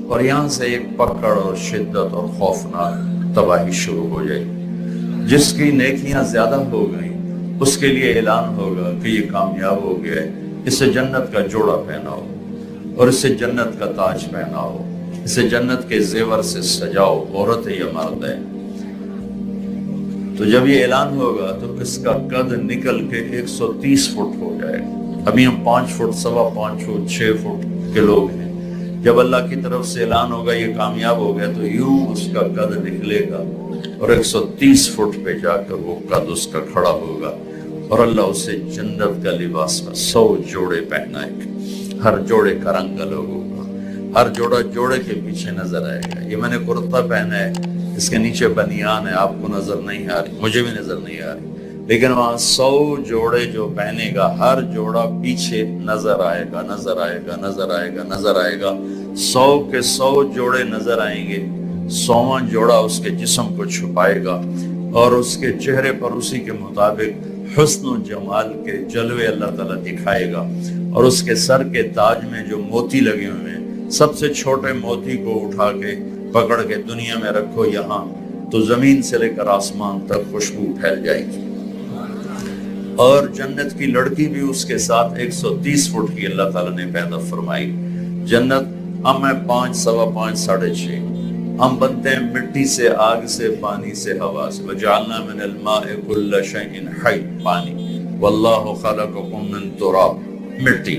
اور یہاں سے ایک پکڑ اور شدت اور خوفناک تباہی شروع ہو جائے گی۔ جس کی نیکیاں زیادہ ہو گئیں اس کے لیے اعلان ہوگا کہ یہ کامیاب ہو گیا ہے، اسے جنت کا جوڑا پہناؤ اور اسے جنت کا تاج پہناؤ، اسے جنت کے زیور سے سجاؤ، عورت ہے یا مرد ہے۔ تو جب یہ اعلان ہوگا تو اس کا قد نکل کے 130 فٹ ہو جائے گا۔ ابھی ہم 5 فٹ، 5.25 فٹ، 6 فٹ کے لوگ ہیں۔ جب اللہ کی طرف سے اعلان ہوگا یہ کامیاب ہو گیا تو یوں اس کا قد نکلے گا اور 130 فٹ پہ جا کر وہ قد اس کا کھڑا ہوگا اور اللہ اسے جنت کا لباس کا 100 جوڑے پہنائے گا۔ ہر جوڑے کا رنگ الگ ہوگا، ہر جوڑا جوڑے کے پیچھے نظر آئے گا۔ یہ میں نے کرتا پہنا ہے، اس کے نیچے بنیان ہے، آپ کو نظر نہیں آ رہی، مجھے بھی نظر نہیں آ رہی، لیکن وہاں 100 جوڑے جو پہنے گا، ہر جوڑا پیچھے نظر آئے گا، نظر آئے گا، نظر آئے گا، نظر آئے گا۔ 100 کے 100 جوڑے نظر آئیں گے۔ 100واں جوڑا اس کے جسم کو چھپائے گا اور اس کے چہرے پر اسی کے مطابق حسن و جمال کے جلوے اللہ تعالیٰ دکھائے گا، اور اس کے سر کے تاج میں جو موتی لگے ہوئے ہیں، سب سے چھوٹے موتی کو اٹھا کے پکڑ کے دنیا میں رکھو یہاں، تو زمین سے لے کر آسمان تک خوشبو پھیل جائے گی۔ اور جنت کی لڑکی بھی اس کے ساتھ 130 فٹ کی اللہ تعالیٰ نے پیدا فرمائی۔ جنت ہم ہیں 5، 5.25، 6.5۔ ہم بنتے ہیں مٹی سے، آگ سے، پانی سے، ہوا سے۔ وَجَعَلْنَا مِنَ الْمَاءِ كُلَّ شَيْءٍ حَيٍّ، پانی۔ وَاللَّهُ خَلَقَكُم مِّن تُرَابٍ، مٹی۔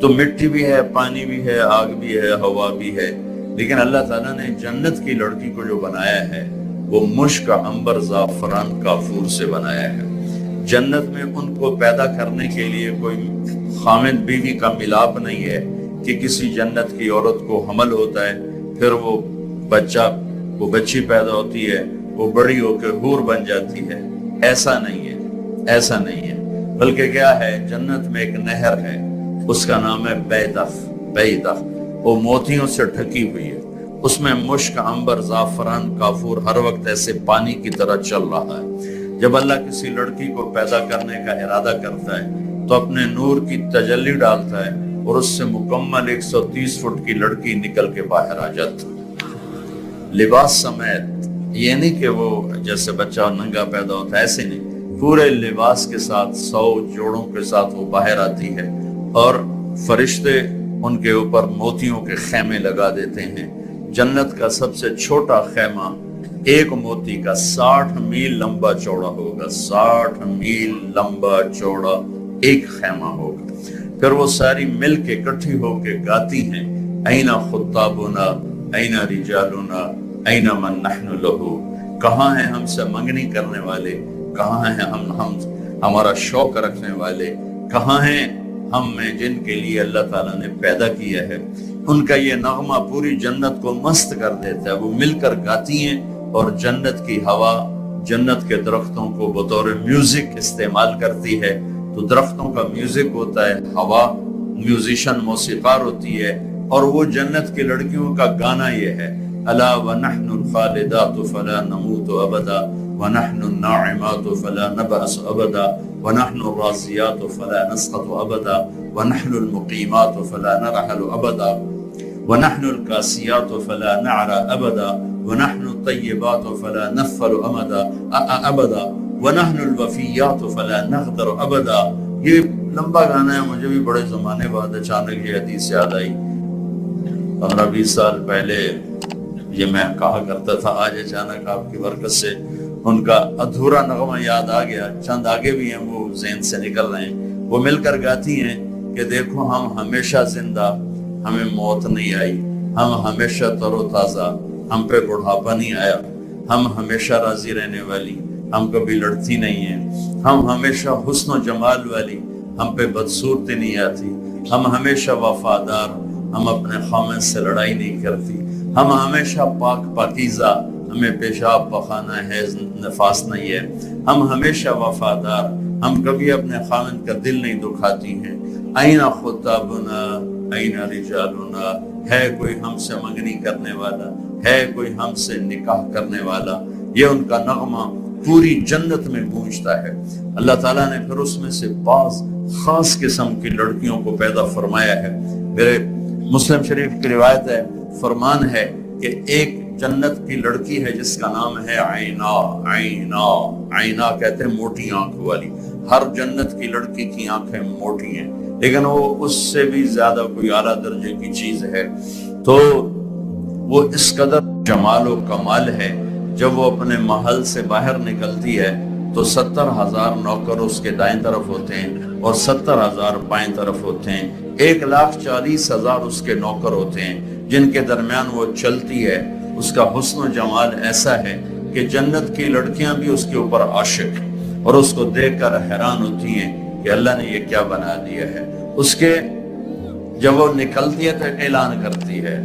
تو مٹی بھی ہے، پانی بھی ہے، آگ بھی ہے، ہوا بھی ہے، لیکن اللہ تعالیٰ نے جنت کی لڑکی کو جو بنایا ہے وہ مشک، عنبر، زعفران، کافور سے بنایا ہے۔ جنت میں ان کو پیدا کرنے کے لیے کوئی خامد بیوی کا ملاپ نہیں ہے کہ کسی جنت کی عورت کو حمل ہوتا ہے، پھر وہ بچی پیدا ہوتی ہے، وہ بڑی ہو کے حور بن جاتی ہے۔ ایسا نہیں ہے، ایسا نہیں ہے، بلکہ کیا ہے، جنت میں ایک نہر ہے، اس کا نام ہے بیدخ، وہ موتیوں سے ڈھکی ہوئی ہے، اس میں مشک، عنبر، زعفران، کافور ہر وقت ایسے پانی کی طرح چل رہا ہے۔ جب اللہ کسی لڑکی کو پیدا کرنے کا ارادہ کرتا ہے تو اپنے نور کی تجلی ڈالتا ہے اور اس سے مکمل 130 فٹ کی لڑکی نکل کے باہر آ جاتی ہے، لباس سمیت۔ یہ نہیں کہ وہ جیسے بچہ ننگا پیدا ہوتا ہے، ایسے نہیں، پورے لباس کے ساتھ 100 جوڑوں کے ساتھ وہ باہر آتی ہے، اور فرشتے ان کے اوپر موتیوں کے خیمے لگا دیتے ہیں۔ جنت کا سب سے چھوٹا خیمہ ایک موتی کا 60 میل لمبا چوڑا ہوگا، 60 میل لمبا چوڑا ایک خیمہ ہوگا۔ پھر وہ ساری مل کے اکٹھی ہو کے گاتی ہیں، این خطابنا، این رجالنا، این من نحن لہو، کہاں ہیں ہم سے منگنی کرنے والے، کہاں ہیں ہم ہمارا شوق رکھنے والے، کہاں ہیں ہم میں جن کے لیے اللہ تعالیٰ نے پیدا کیا ہے۔ ان کا یہ نغمہ پوری جنت کو مست کر دیتا ہے، وہ مل کر گاتی ہیں، اور جنت کی ہوا جنت کے درختوں کو بطور میوزک استعمال کرتی ہے۔ تو درختوں کا میوزک ہوتا ہے، ہوا میوزیشن، موسیقار ہوتی ہے، اور وہ جنت کی لڑکیوں کا گانا یہ ہے، الا ونحن الخالدات فلا نموت ابدا، ونحن الناعمات فلا نبأس ابدا، ونحن الراضيات فلا نسقط ابدا، ونحن المقيمات فلا نرحل ابدا، ونحن الكاسيات فلا نعرى ابدا، ونحن الطيبات فلا نغفل ابدا، ونحن الوفيات فلا نغدر ابدا۔ یہ لمبا گانا ہے، مجھے بھی بڑے زمانے بعد اچانک یہ حدیث یاد آئی۔ 15-20 سال پہلے یہ میں کہا کرتا تھا، آج اچانک آپ کی برکت سے ان کا ادھورا نغمہ یاد آ گیا۔ چند آگے بھی ہیں، وہ ذہن سے نکل رہے ہیں۔ وہ مل کر گاتی ہیں کہ دیکھو ہم ہمیشہ زندہ، ہمیں موت نہیں آئی، ہم ہمیشہ تر و تازہ، ہم پہ بڑھاپا نہیں آیا، ہم ہمیشہ راضی رہنے والی، ہم کبھی لڑتی نہیں ہیں، ہم ہمیشہ حسن و جمال والی، ہم پہ بدصورتی نہیں آتی، ہم ہمیشہ وفادار، ہم اپنے خامن سے لڑائی نہیں کرتی، ہم ہمیشہ پاک پاکیزہ، ہمیں پیشاب پخانہ حیض نفاس نہیں ہے، ہم ہمیشہ وفادار، ہم کبھی اپنے خامن کا دل نہیں دکھاتی ہیں۔ این خطابنا، این رجالنا، ہے کوئی ہم سے منگنی کرنے والا، ہے کوئی ہم سے نکاح کرنے والا۔ یہ ان کا نغمہ پوری جنت میں گونجتا ہے۔ اللہ تعالیٰ نے پھر اس میں سے بعض خاص قسم کی لڑکیوں کو پیدا فرمایا ہے۔ میرے مسلم شریف کی روایت ہے فرمان ہے کہ ایک جنت کی لڑکی ہے جس کا نام ہے عینا. عینا عینا کہتے ہیں موٹی آنکھ والی. ہر جنت کی لڑکی کی آنکھیں موٹی ہیں، لیکن وہ اس سے بھی زیادہ کوئی اعلیٰ درجے کی چیز ہے. تو وہ اس قدر جمال و کمال ہے، جب وہ اپنے محل سے باہر نکلتی ہے تو 70,000 نوکر اس کے دائیں طرف ہوتے ہیں اور 70,000 بائیں طرف ہوتے ہیں. 1,40,000 اس کے نوکر ہوتے ہیں جن کے درمیان وہ چلتی ہے. اس کا حسن و جمال ایسا ہے کہ جنت کی لڑکیاں بھی اس کے اوپر عاشق ہیں اور اس کو دیکھ کر حیران ہوتی ہیں کہ اللہ نے یہ کیا بنا دیا ہے. اس کے جب وہ نکلتی ہے تو اعلان کرتی ہے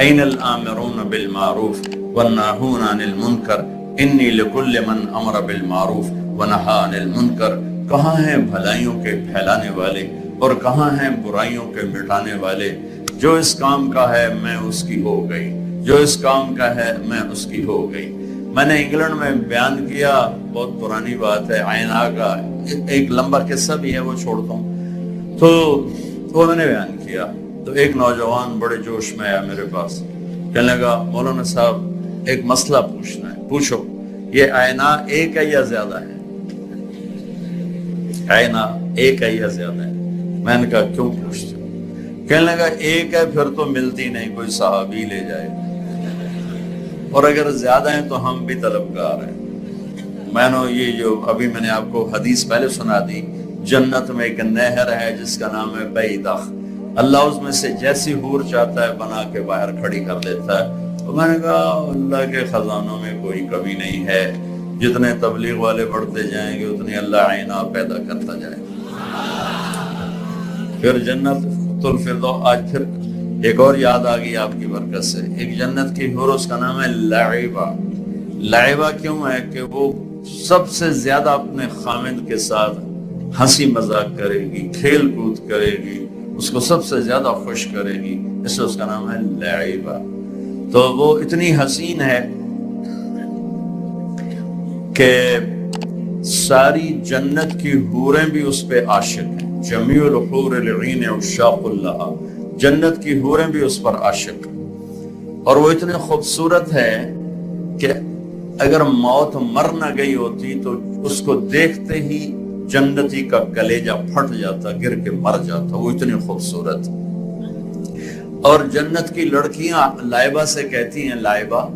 این الآمرون بالمعروف والناہون عن المنکر انی لکل من امر بالمعروف ونہا عن المنکر. کہاں ہیں بھلائیوں کے پھیلانے والے اور کہاں ہیں برائیوں کے مٹانے والے؟ جو اس کام کا ہے میں اس کی ہو گئی، جو اس کام کا ہے میں اس کی ہو گئی. میں نے انگلینڈ میں بیان کیا، بہت پرانی بات ہے، عینا کا ایک لمبا قصہ بھی ہے، وہ چھوڑتا ہوں. تو وہ میں نے بیان کیا تو ایک نوجوان بڑے جوش میں آیا میرے پاس، کہنے لگا مولانا صاحب ایک مسئلہ پوچھنا ہے. پوچھو. یہ عینا ایک ہے یا زیادہ ہے؟ عینا ایک ہے یا زیادہ ہے؟ میں نے کہا کیوں پوچھتے ہو؟ کہنے لگا ایک ہے پھر تو ملتی نہیں، کوئی صحابی لے جائے، اور اگر زیادہ ہیں تو ہم بھی طلبگار ہیں. میں نے یہ جو ابھی میں نے آپ کو حدیث پہلے سنا دی، جنت میں ایک نہر ہے جس کا نام ہے بیدخ. اللہ اس میں سے جیسی حور چاہتا ہے بنا کے باہر کھڑی کر دیتا ہے. تو میں نے کہا اللہ کے خزانوں میں کوئی کمی نہیں ہے، جتنے تبلیغ والے بڑھتے جائیں گے اتنی اللہ عینا پیدا کرتا جائے. پھر جنت الفردوس. آج پھر ایک اور یاد آ گئی آپ کی برکت سے. ایک جنت کی حور، اس کا نام ہے لعبہ. لعبہ کیوں ہے کہ وہ سب سے زیادہ اپنے خامند کے ساتھ ہنسی مذاق کرے گی، کھیل کود کرے گی، اس کو سب سے زیادہ خوش کرے گی، اس لیے اس کا نام ہے لعبہ. تو وہ اتنی حسین ہے کہ ساری جنت کی حوریں بھی اس پہ عاشق ہیں. جمیع الحور العین عشاق اللہ. جنت کی حوریں بھی اس پر عاشق ہیں، اور وہ اتنے خوبصورت ہے کہ اگر موت مر نہ گئی ہوتی تو اس کو دیکھتے ہی جنتی کا کلیجہ پھٹ جاتا، گر کے مر جاتا، وہ اتنی خوبصورت. اور جنت کی لڑکیاں لائبہ سے کہتی ہیں لائبہ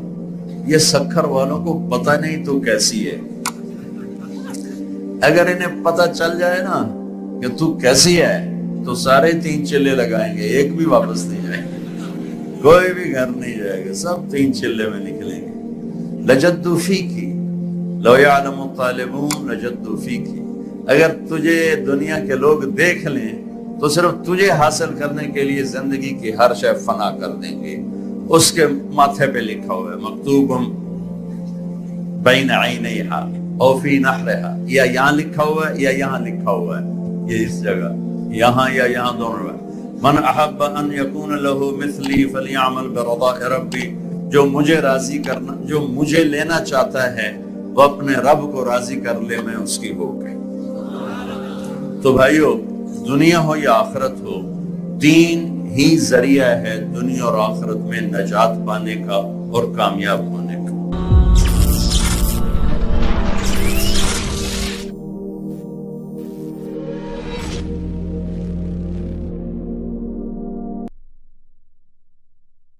یہ سکھر والوں کو پتہ نہیں تو کیسی ہے. اگر انہیں پتہ چل جائے نا کہ تو کیسی ہے تو سارے 3 چلے لگائیں گے، ایک بھی واپس نہیں جائیں گے، کوئی بھی گھر نہیں جائے گا، سب 3 چلے میں نکلیں گے. لجدوا فیکی لو یعلم الطالبون لجدوا فیکی. اگر تجھے دنیا کے لوگ دیکھ لیں تو صرف تجھے حاصل کرنے کے لیے زندگی کی ہر شے فنا کر دیں گے. اس کے ماتھے پہ لکھا ہوا ہے مکتوب بین عینیہا او فی نحرہا، یا یہاں لکھا ہوا ہے یا یہاں لکھا ہوا ہے، یہ اس جگہ یہاں یا یہاں دونوں میں. من احب ان یکون لہ مثلی فلیعمل برضاء ربی. جو مجھے راضی کرنا، جو مجھے لینا چاہتا ہے وہ اپنے رب کو راضی کر لے، میں اس کی ہو گئی. تو بھائیو، دنیا ہو یا آخرت ہو، دین ہی ذریعہ ہے دنیا اور آخرت میں نجات پانے کا اور کامیاب ہونے